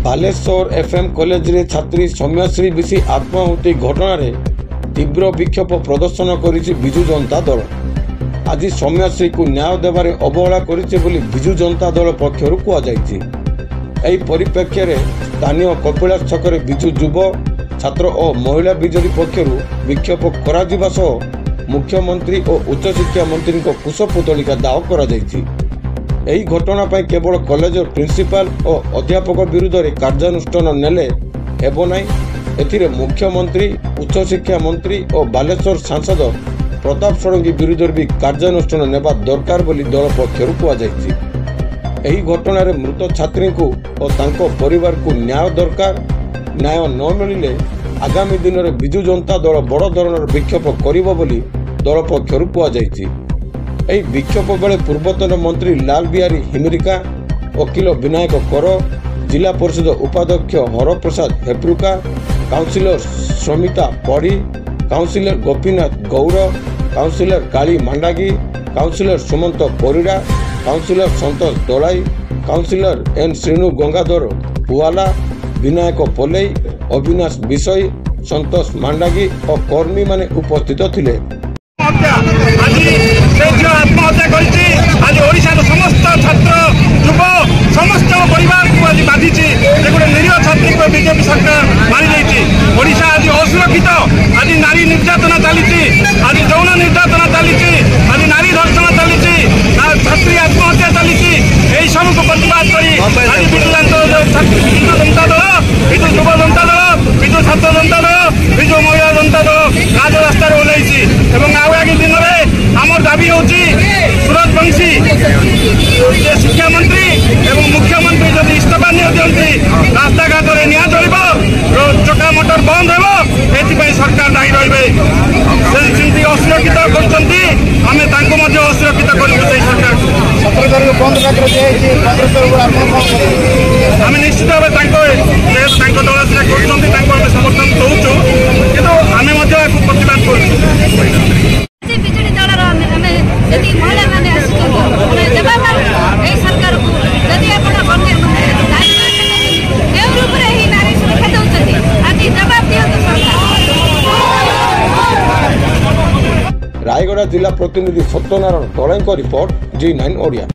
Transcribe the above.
Baleshwar FM college रे छात्री Saumyashree BC आत्माहुति घटना तीव्र विक्षोभ प्रदर्शन करिछि बिजु जनता दल। आज सौम्यश्री को न्याय देवारे अवहेला करिछि बोली बिजु जनता दल पक्षरु कुआ जाइछि। एही परिप्रेक्ष्य रे स्थानीय कपिलास छकरे बिजु युव छात्र और महिला बिजेडी पक्षरु विक्षोभ करा जिबा सह मुख्यमंत्री और उच्च शिक्षा मंत्री को कुशपुतलिका दाव करा जाइछि। एही घटना पाई केवल कॉलेज प्रिंसिपाल और अध्यापक विरुद्ध रे कार्यानुष्ठान नेले हेबो नाही। एथिरे मुख्यमंत्री उच्च शिक्षा मंत्री और बालेश्वर सांसद प्रताप षडंगी विरुद्ध भी कार्यानुष्ठान नेबा दरकार बोली दल पक्षरु कुआ जाइछि। एही घटना रे मृत छात्री को और तांको परिवार को न्याय दरकार। न्याय न मिलिले आगामी दिन में बिजु जनता दल बड़ धरणर विक्षोभ करिबो बोली दल पक्षरु कुआ जाइछि। एही विक्षोभ बेले पूर्वतन मंत्री लाल बिहारी हिमरिका, वकील विनायक कर, जिला परिषद उपाध्यक्ष हरप्रसाद हेप्रुका, काउंसिलर समिता पढ़ी, काउंसिलर गोपीनाथ गौड़, काउंसिलर काली मांडागी, काउंसिलर सुमंत परिड़ा, काउंसिलर संतोष दलाई, काउंसिलर एन श्रीनु गंगाधर पुआला, विनायक पोलई, अविनाश विषय, संतोष मांडागी और कर्मी माने उपस्थित थिले। आत्महत्या करिछि। आज ओडिशार समस्त छात्र युव समस्त परिवार को आज बाधि गोटे निरीह छात्री को बीजेपी सरकार मारी देछि। ओडिशा आज असुरक्षित। आज नारी निर्यातना चली, आज यौन निर्यातना चली, आज नारी धर्षण चली, छात्री आत्महत्या चली। यही सब को प्रतिवाद करी आज बिजु जनता दल, बिजु युव जनता दल, बिजु छात्र जनता दल, बिजु महिला जनता दल राजरास्ता ओह्लैछि। आगामी दिन में आम दाबी होची सूरज बंशी शिक्षा मंत्री एवं मुख्यमंत्री जदि इस्तीफा नहीं दिखती रास्ता घाट में निया चल चका मोटर बंद हो सरकार दायी रही असुरक्षित कर असुरक्षित आम निश्चित भाव दल से कर समर्थन दौचु कि आम प्रतिवाद कर रायगढ़ जिला प्रतिनिधि सत्यनारायण तलईଙ୍କ रिपोर्ट G9 ओडिया।